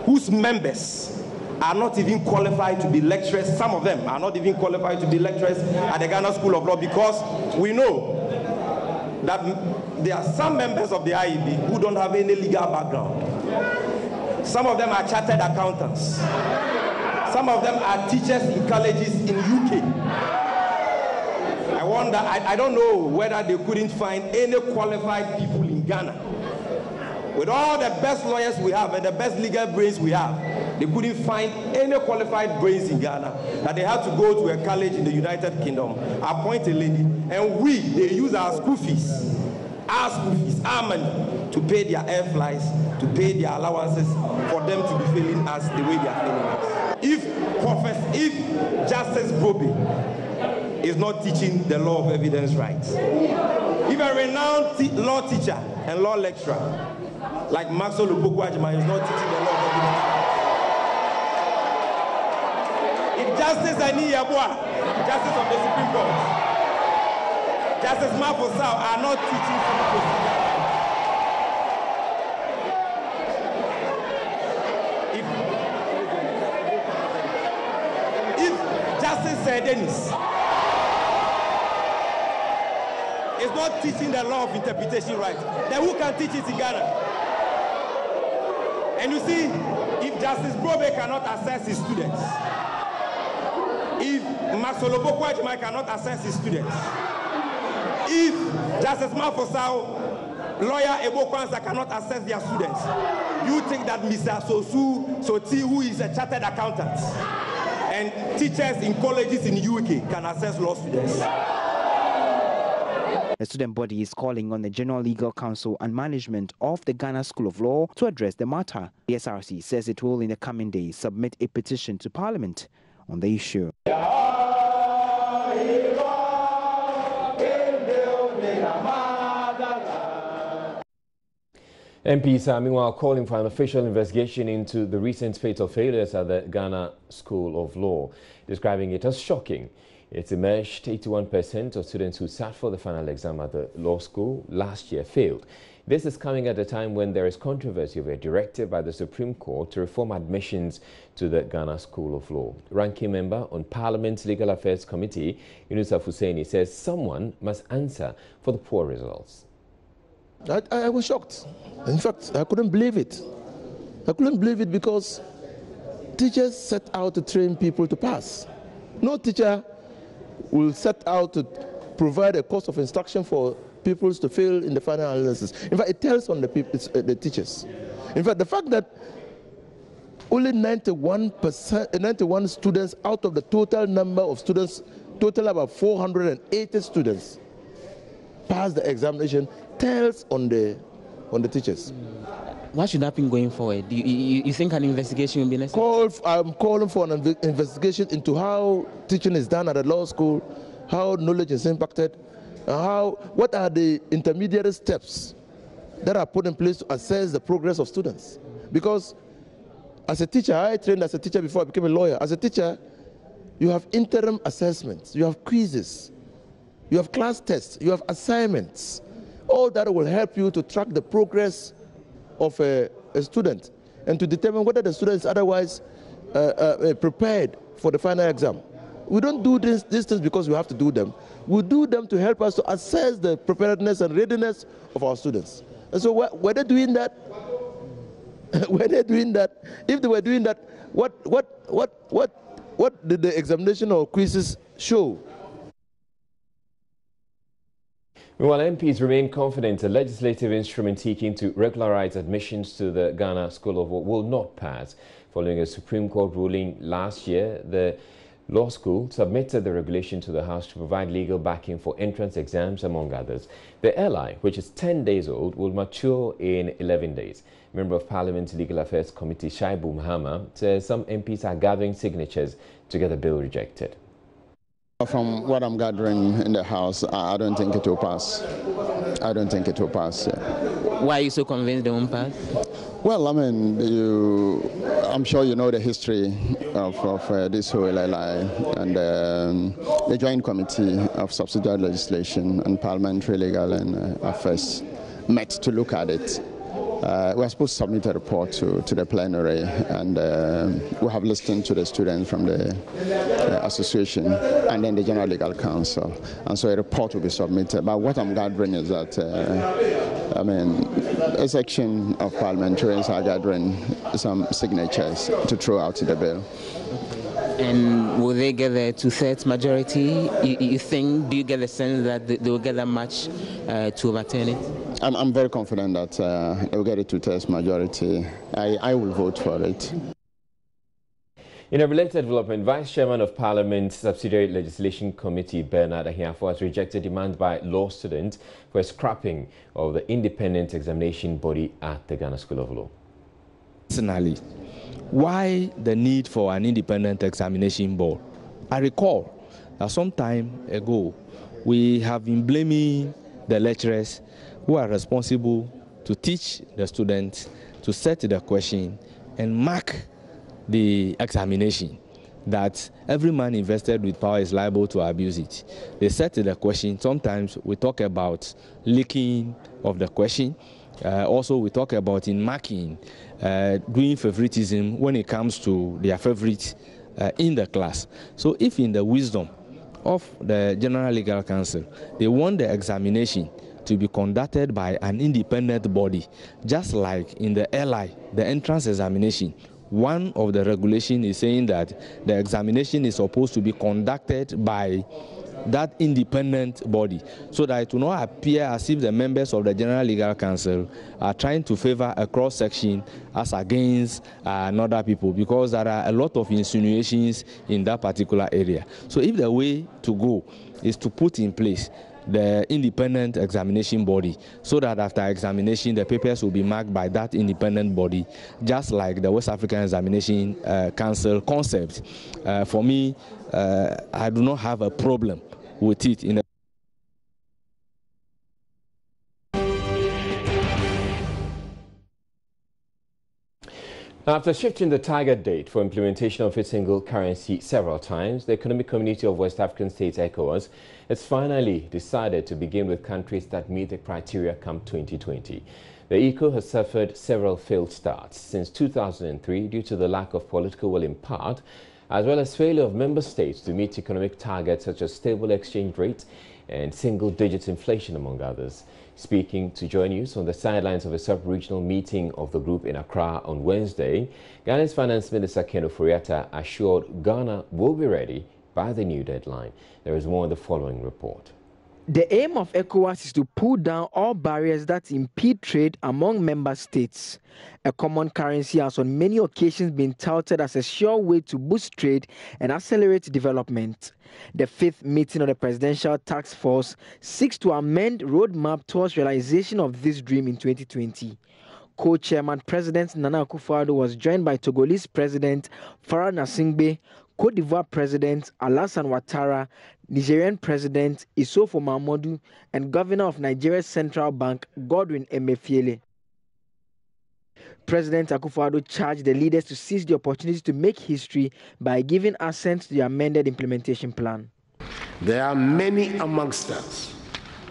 whose members are not even qualified to be lecturers. Some of them are not even qualified to be lecturers at the Ghana School of Law, because we know that there are some members of the IEB who don't have any legal background. Some of them are chartered accountants. Some of them are teachers in colleges in UK. I wonder, I don't know whether they couldn't find any qualified people in Ghana With all the best lawyers we have and the best legal brains we have, they couldn't find any qualified brains in Ghana, that they had to go to a college in the United Kingdom, appoint a lady, and they use our school fees, our money, to pay their air flights, to pay their allowances for them to be failing us the way they are failing us. If Justice Robbery is not teaching the law of evidence rights, if a renowned law teacher and law lecturer like Maxwell Lupoku-Ajima is not teaching the law of evidence rights, if Justice Ani Yabua, Justice of the Supreme Court, Justice Mafosao are not teaching civil procedure, if Justice Dennis is not teaching the law of interpretation rights, then who can teach it in Ghana? And you see, if Justice Brobe cannot assess his students, if Maxwell Lupoku-Ajima cannot assess his students, if Justice Mafosao, lawyer Ebo Kwanzaa cannot assess their students, you think that Mr. Soti, who is a chartered accountant, and teachers in colleges in the UK can assess law students? The student body is calling on the General Legal Council and management of the Ghana School of Law to address the matter. The SRC says it will in the coming days submit a petition to Parliament on the issue. MPs are meanwhile calling for an official investigation into the recent fatal failures at the Ghana School of Law, describing it as shocking. It's emerged 81% of students who sat for the final exam at the law school last year failed. This is coming at a time when there is controversy over a directive by the Supreme Court to reform admissions to the Ghana School of Law. Ranking member on Parliament's Legal Affairs Committee, Yunusaf Hussaini, says someone must answer for the poor results. I was shocked. In fact, I couldn't believe it. I couldn't believe it because teachers set out to train people to pass. No teacher will set out to provide a course of instruction for pupils to fail in the final analysis. In fact, it tells on the teachers. In fact, the fact that only 91 students out of the total number of students, total about 480 students, passed the examination, tells on the teachers. What should happen going forward? You think an investigation will be necessary? I'm calling for an investigation into how teaching is done at a law school, how knowledge is impacted, and what are the intermediary steps that are put in place to assess the progress of students. Because as a teacher, I trained as a teacher before I became a lawyer. As a teacher, you have interim assessments, you have quizzes, you have class tests, you have assignments. All that will help you to track the progress of a student and to determine whether the student is otherwise prepared for the final exam. We don't do these things because we have to do them. We do them to help us to assess the preparedness and readiness of our students. And so were they doing that? Were they doing that? If they were doing that, what did the examination or quizzes show? Meanwhile, MPs remain confident a legislative instrument seeking to regularize admissions to the Ghana School of Law will not pass. Following a Supreme Court ruling last year, the law school submitted the regulation to the House to provide legal backing for entrance exams, among others. The LI, which is 10 days old, will mature in 11 days. Member of Parliament's Legal Affairs Committee, Shaibu Mahama, says some MPs are gathering signatures to get the bill rejected. From what I'm gathering in the House, I don't think it will pass. I don't think it will pass. Yeah. Why are you so convinced it won't pass? Well, I mean, I'm sure you know the history of this whole LI and the Joint Committee of Subsidiary Legislation and Parliamentary Legal and Affairs met to look at it. We're supposed to submit a report to the plenary, and we have listened to the students from the association and then the General Legal Council, and so a report will be submitted. But what I'm gathering is that, I mean, a section of parliamentarians are gathering some signatures to throw out the bill. And will they get a 2/3 majority? You think, do you get the sense that they will get that much to overturn it? I'm very confident that they will get a 2/3 majority. I will vote for it. In a related development, Vice Chairman of Parliament's Subsidiary Legislation Committee, Bernard Ahiafo, has rejected demands by law students for a scrapping of the independent examination body at the Ghana School of Law. Personally, why the need for an independent examination board? I recall that some time ago, we have been blaming the lecturers who are responsible to teach the students, to set the question and mark the examination, that every man invested with power is liable to abuse it. They set the question. Sometimes we talk about leaking of the question. Also, we talk about in marking, doing favoritism when it comes to their favorite in the class. So if in the wisdom of the General Legal Council, they want the examination to be conducted by an independent body, just like in the LI, the entrance examination, one of the regulations is saying that the examination is supposed to be conducted by that independent body, so that it will not appear as if the members of the General Legal Council are trying to favor a cross-section as against other people, because there are a lot of insinuations in that particular area. So if the way to go is to put in place the independent examination body, so that after examination the papers will be marked by that independent body, just like the West African Examination Council concept, for me, I do not have a problem with it. After shifting the target date for implementation of its single currency several times, the Economic Community of West African States, ECOWAS, has finally decided to begin with countries that meet the criteria come 2020. The ECO has suffered several failed starts since 2003 due to the lack of political will in part, as well as failure of member states to meet economic targets such as stable exchange rate and single-digit inflation, among others. Speaking to Joy News on the sidelines of a sub-regional meeting of the group in Accra on Wednesday, Ghana's Finance Minister Ken Ofori-Atta assured Ghana will be ready by the new deadline. There is more in the following report. The aim of ECOWAS is to pull down all barriers that impede trade among member states. A common currency has on many occasions been touted as a sure way to boost trade and accelerate development. The fifth meeting of the Presidential Task Force seeks to amend roadmap towards realization of this dream in 2020. Co-chairman President Nana Akufo-Addo was joined by Togolese President Faure Gnassingbé, Cote d'Ivoire President Alassane Ouattara, Nigerian President Issoufou Mahamadou, and Governor of Nigeria's Central Bank Godwin Emefiele. President Akufo-Addo charged the leaders to seize the opportunity to make history by giving assent to the amended implementation plan. There are many amongst us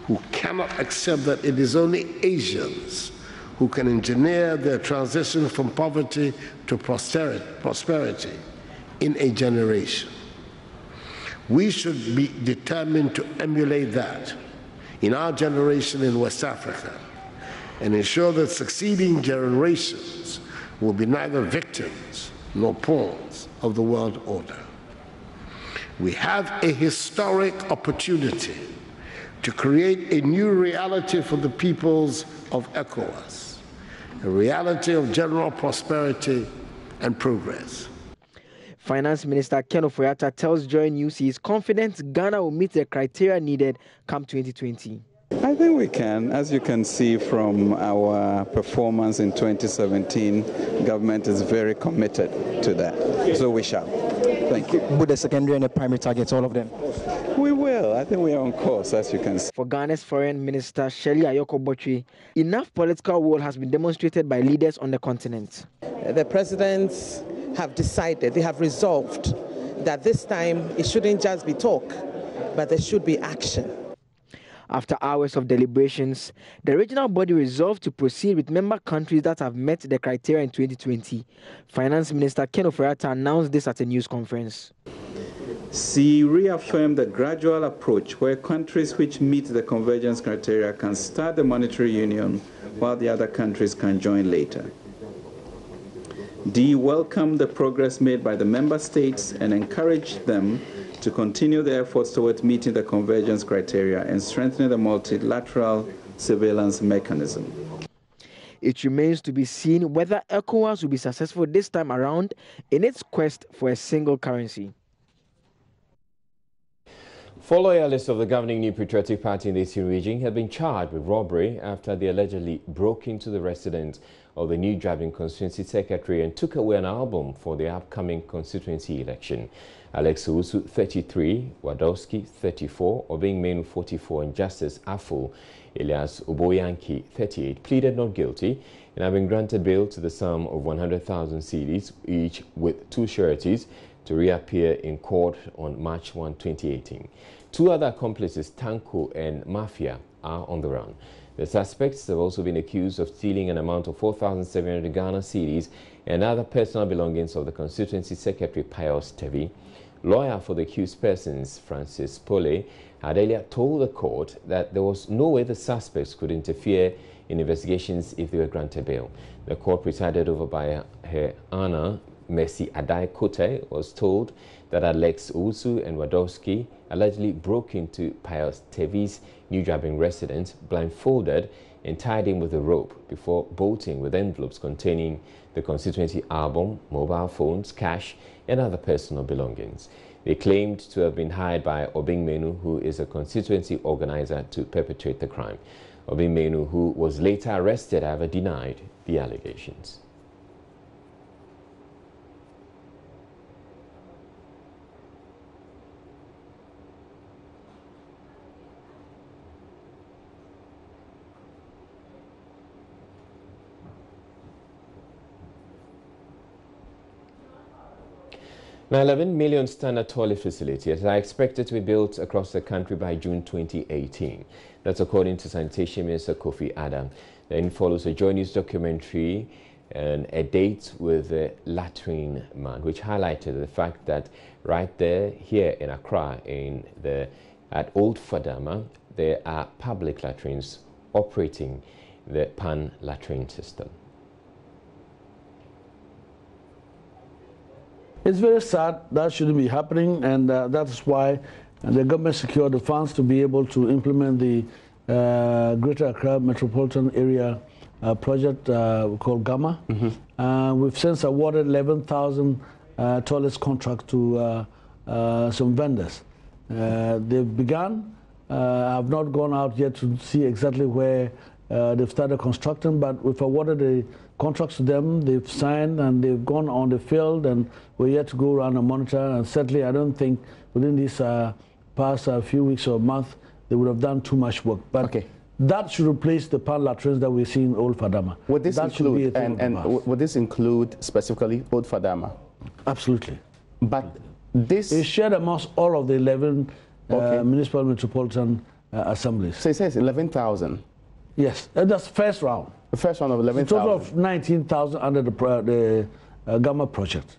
who cannot accept that it is only Asians who can engineer their transition from poverty to prosperity in a generation. We should be determined to emulate that in our generation in West Africa and ensure that succeeding generations will be neither victims nor pawns of the world order. We have a historic opportunity to create a new reality for the peoples of ECOWAS, a reality of general prosperity and progress. Finance Minister Ken Ofori-Atta tells Joy News he is confident Ghana will meet the criteria needed come 2020. I think we can. As you can see from our performance in 2017, government is very committed to that. So we shall. Thank you. With the secondary and the primary targets, all of them? We will. I think we are on course, as you can see. For Ghana's Foreign Minister Shirley Ayoko-Botchwey, enough political will has been demonstrated by leaders on the continent. The presidents have decided, they have resolved that this time it shouldn't just be talk, but there should be action. After hours of deliberations, the regional body resolved to proceed with member countries that have met the criteria in 2020. Finance Minister Ken Ofori-Atta announced this at a news conference. She reaffirmed the gradual approach where countries which meet the convergence criteria can start the monetary union while the other countries can join later. D, welcome the progress made by the member states and encourage them to continue their efforts towards meeting the convergence criteria and strengthening the multilateral surveillance mechanism. It remains to be seen whether ECOWAS will be successful this time around in its quest for a single currency. 4 loyalists of the governing New Patriotic Party in the Eastern region have been charged with robbery after they allegedly broke into the residence of the New Drabin constituency secretary and took away an album for the upcoming constituency election. Alex Owusu, 33, Wadowski, 34, Obing Menu, 44, and Justice Afu Elias Oboyanki, 38, pleaded not guilty and have been granted bail to the sum of 100,000 cedis, each with 2 sureties, to reappear in court on March 1, 2018. 2 other accomplices, Tanko and Mafia, are on the run. The suspects have also been accused of stealing an amount of 4,700 Ghana cedis and other personal belongings of the constituency secretary, Pius Tevi. Lawyer for the accused persons, Francis Pole, had earlier told the court that there was no way the suspects could interfere in investigations if they were granted bail. The court, presided over by Her Honor Mercy Adai Kote, was told that Alex Owusu and Wadowski allegedly broke into Pius Tevi's New Drabin residence, blindfolded and tied him with a rope before bolting with envelopes containing the constituency album, mobile phones, cash, and other personal belongings. They claimed to have been hired by Obing Menu, who is a constituency organizer, to perpetrate the crime. Obing Menu, who was later arrested, however, denied the allegations. Now, 11 million standard toilet facilities are expected to be built across the country by June 2018. That's according to Sanitation Minister Kofi Adam. Then follows a Joy News documentary and a date with the latrine man, which highlighted the fact that right there, here in Accra, at Old Fadama, there are public latrines operating the pan latrine system. It's very sad. That shouldn't be happening, and that's why the government secured the funds to be able to implement the Greater Accra Metropolitan Area project called Gamma. We've since awarded 11,000 toilets contract to some vendors. They've begun. I've not gone out yet to see exactly where they've started constructing, but we've awarded the contracts to them. They've signed and they've gone on the field, and we're yet to go around and monitor. And certainly, I don't think within these past few weeks or month they would have done too much work. But that should replace the pan latrines that we see in Old Fadama. Would this include would this include specifically Old Fadama? Absolutely. But this is shared amongst all of the 11 municipal metropolitan assemblies. So it says 11,000. Yes, that's first round. The first round of 11,000. A total of 19,000 under the Gamma project.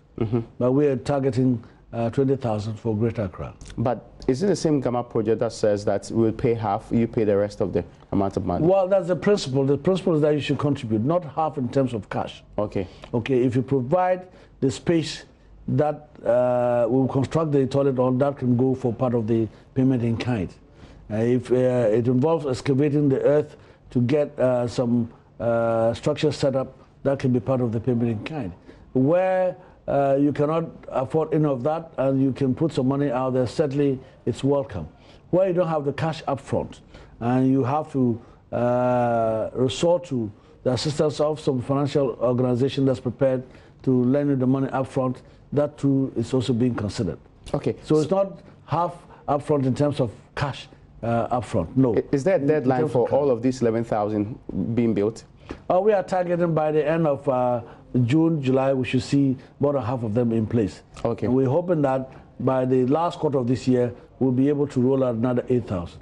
But we are targeting 20,000 for Greater Accra. But is it the same Gamma project that says that we'll pay half, you pay the rest of the amount of money? Well, that's the principle. The principle is that you should contribute, not half in terms of cash. Okay. Okay, if you provide the space that will construct the toilet on, that can go for part of the payment in kind. If it involves excavating the earth to get some structure set up, that can be part of the payment in kind. Where you cannot afford any of that and you can put some money out there, certainly it's welcome. Where you don't have the cash up front and you have to resort to the assistance of some financial organization that's prepared to lend you the money up front, that too is also being considered. Okay. So it's not half up front in terms of cash up front, no. Is there a deadline for all of these 11,000 being built? We are targeting by the end of June, July, we should see more than half of them in place. Okay. And we're hoping that by the last quarter of this year, we'll be able to roll out another 8,000.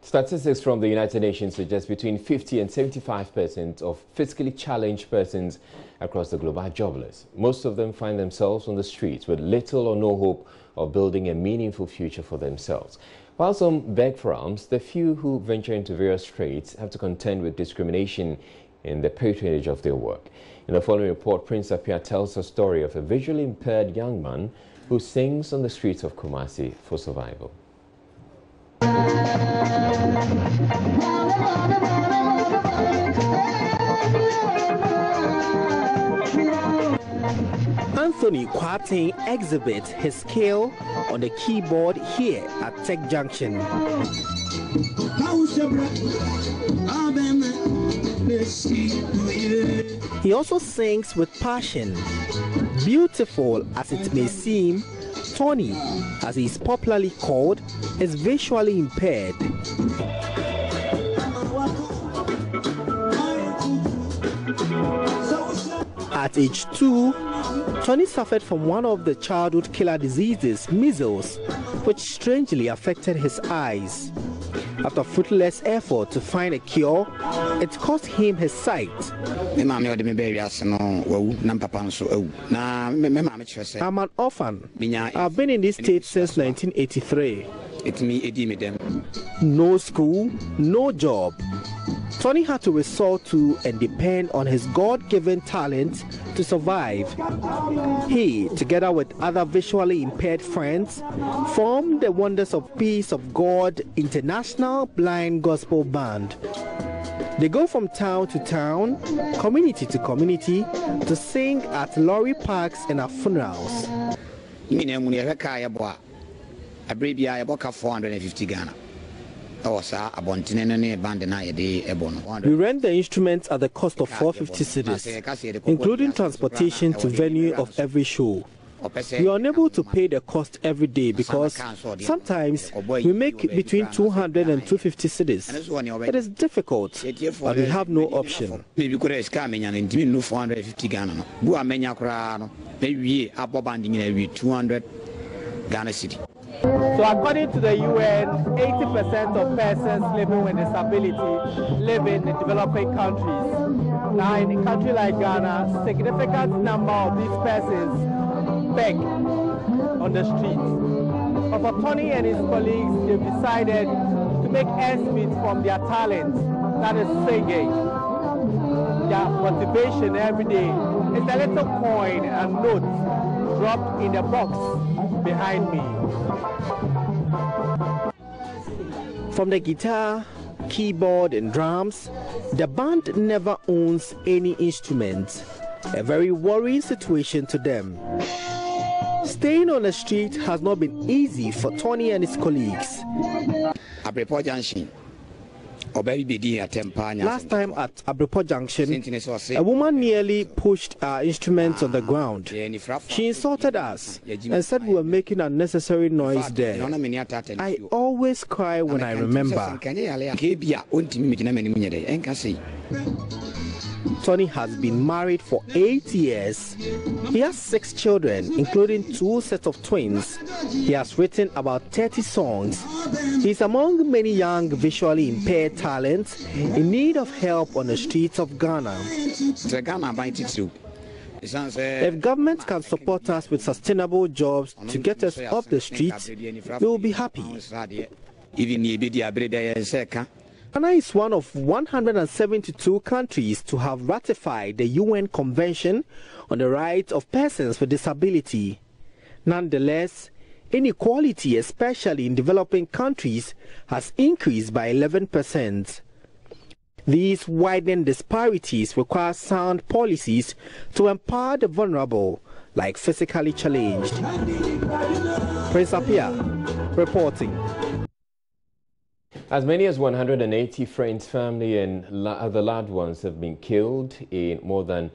Statistics from the United Nations suggest between 50 and 75% of physically challenged persons across the globe are jobless. Most of them find themselves on the streets with little or no hope of building a meaningful future for themselves. While some beg for alms, the few who venture into various trades have to contend with discrimination in the patronage of their work. In the following report, Prince Appiah tells the story of a visually impaired young man who sings on the streets of Kumasi for survival. Anthony Kwate exhibits his skill on the keyboard here at Tech Junction. He also sings with passion. Beautiful as it may seem, Tony, as he is popularly called, is visually impaired. At age 2, Tony suffered from one of the childhood killer diseases, measles, which strangely affected his eyes. After fruitless effort to find a cure, it cost him his sight. I'm an orphan. I've been in this state since 1983. No school, no job. Tony had to resort to and depend on his God-given talent to survive. He, together with other visually impaired friends, formed the Wonders of Peace of God International Blind Gospel Band. They go from town to town, community to community, to sing at lorry parks and at funerals. We rent the instruments at the cost of 450 cedis, including transportation to venue of every show. We are unable to pay the cost every day because sometimes we make between 200 and 250 cedis. It is difficult, but we have no option. So according to the UN, 80% of persons living with disability live in the developing countries. Now in a country like Ghana, a significant number of these persons beg on the streets. But for Tony and his colleagues, they've decided to make ends meet from their talent, that is singing. Their motivation every day is a little coin and note dropped in the box behind me. From the guitar, keyboard and drums, the band never owns any instrument. A very worrying situation to them. Staying on the street has not been easy for Tony and his colleagues. Last time at Abrepo Junction, a woman nearly pushed our instruments on the ground. She insulted us and said we were making unnecessary noise there. I always cry when I remember. Tony has been married for 8 years. He has 6 children, including 2 sets of twins. He has written about 30 songs. He is among many young visually impaired talents in need of help on the streets of Ghana. If government can support us with sustainable jobs to get us off the streets, we will be happy. Ghana is one of 172 countries to have ratified the UN Convention on the Rights of Persons with Disability. Nonetheless, inequality, especially in developing countries, has increased by 11%. These widening disparities require sound policies to empower the vulnerable, like physically challenged. Prince Appiah reporting. As many as 180 friends, family and other loved ones have been killed in more than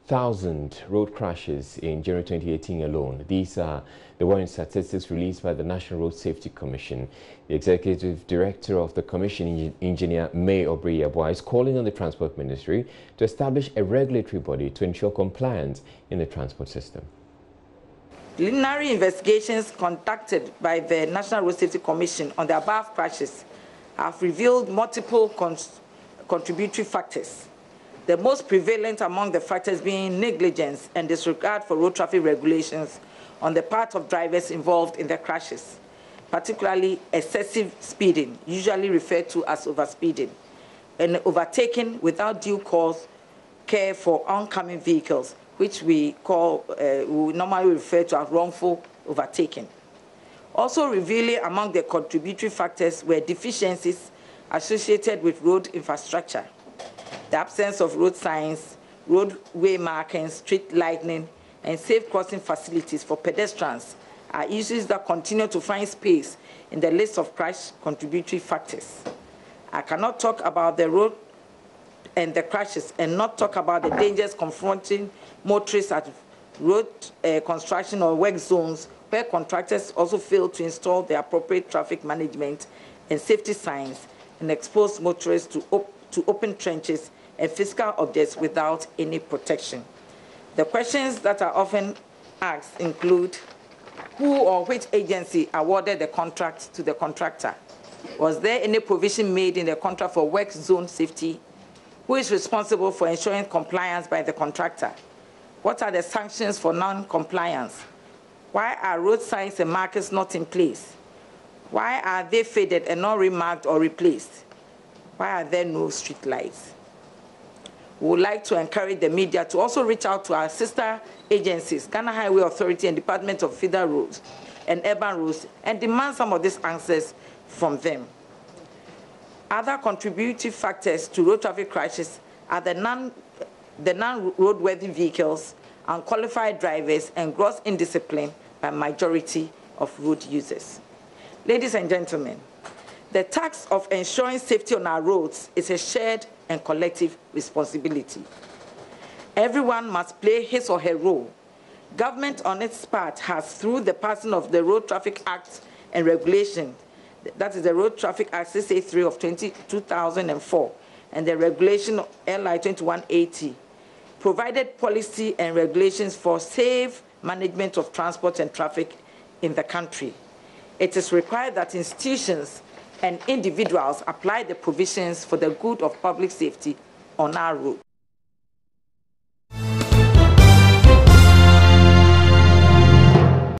1,000 road crashes in January 2018 alone. These are the worrying statistics released by the National Road Safety Commission. The Executive Director of the Commission, Engineer May Obri-Yabwa, is calling on the Transport Ministry to establish a regulatory body to ensure compliance in the transport system. Preliminary investigations conducted by the National Road Safety Commission on the above crashes have revealed multiple contributory factors, the most prevalent among the factors being negligence and disregard for road traffic regulations on the part of drivers involved in the crashes, particularly excessive speeding, usually referred to as overspeeding. and overtaking without due care for oncoming vehicles, which we normally refer to as wrongful overtaking. Also revealing among the contributory factors were deficiencies associated with road infrastructure, the absence of road signs, roadway markings, street lighting, and safe crossing facilities for pedestrians are issues that continue to find space in the list of crash contributory factors. I cannot talk about the road and the crashes and not talk about the dangers confronting motorists at road construction or work zones where contractors also fail to install the appropriate traffic management and safety signs and expose motorists to open trenches and physical objects without any protection. The questions that are often asked include: who or which agency awarded the contract to the contractor? Was there any provision made in the contract for work zone safety? Who is responsible for ensuring compliance by the contractor? What are the sanctions for non-compliance? Why are road signs and markers not in place? Why are they faded and not remarked or replaced? Why are there no street lights? We would like to encourage the media to also reach out to our sister agencies, Ghana Highway Authority and Department of Federal Roads and Urban Roads, and demand some of these answers from them. Other contributory factors to road traffic crashes are the non-roadworthy vehicles, unqualified drivers, and gross indiscipline by majority of road users. Ladies and gentlemen, the task of ensuring safety on our roads is a shared and collective responsibility. Everyone must play his or her role. Government on its part has, through the passing of the Road Traffic Act and regulation, that is the Road Traffic Act 683 of 2004 and the regulation LI 2180, provided policy and regulations for safe management of transport and traffic in the country. It is required that institutions and individuals apply the provisions for the good of public safety on our road.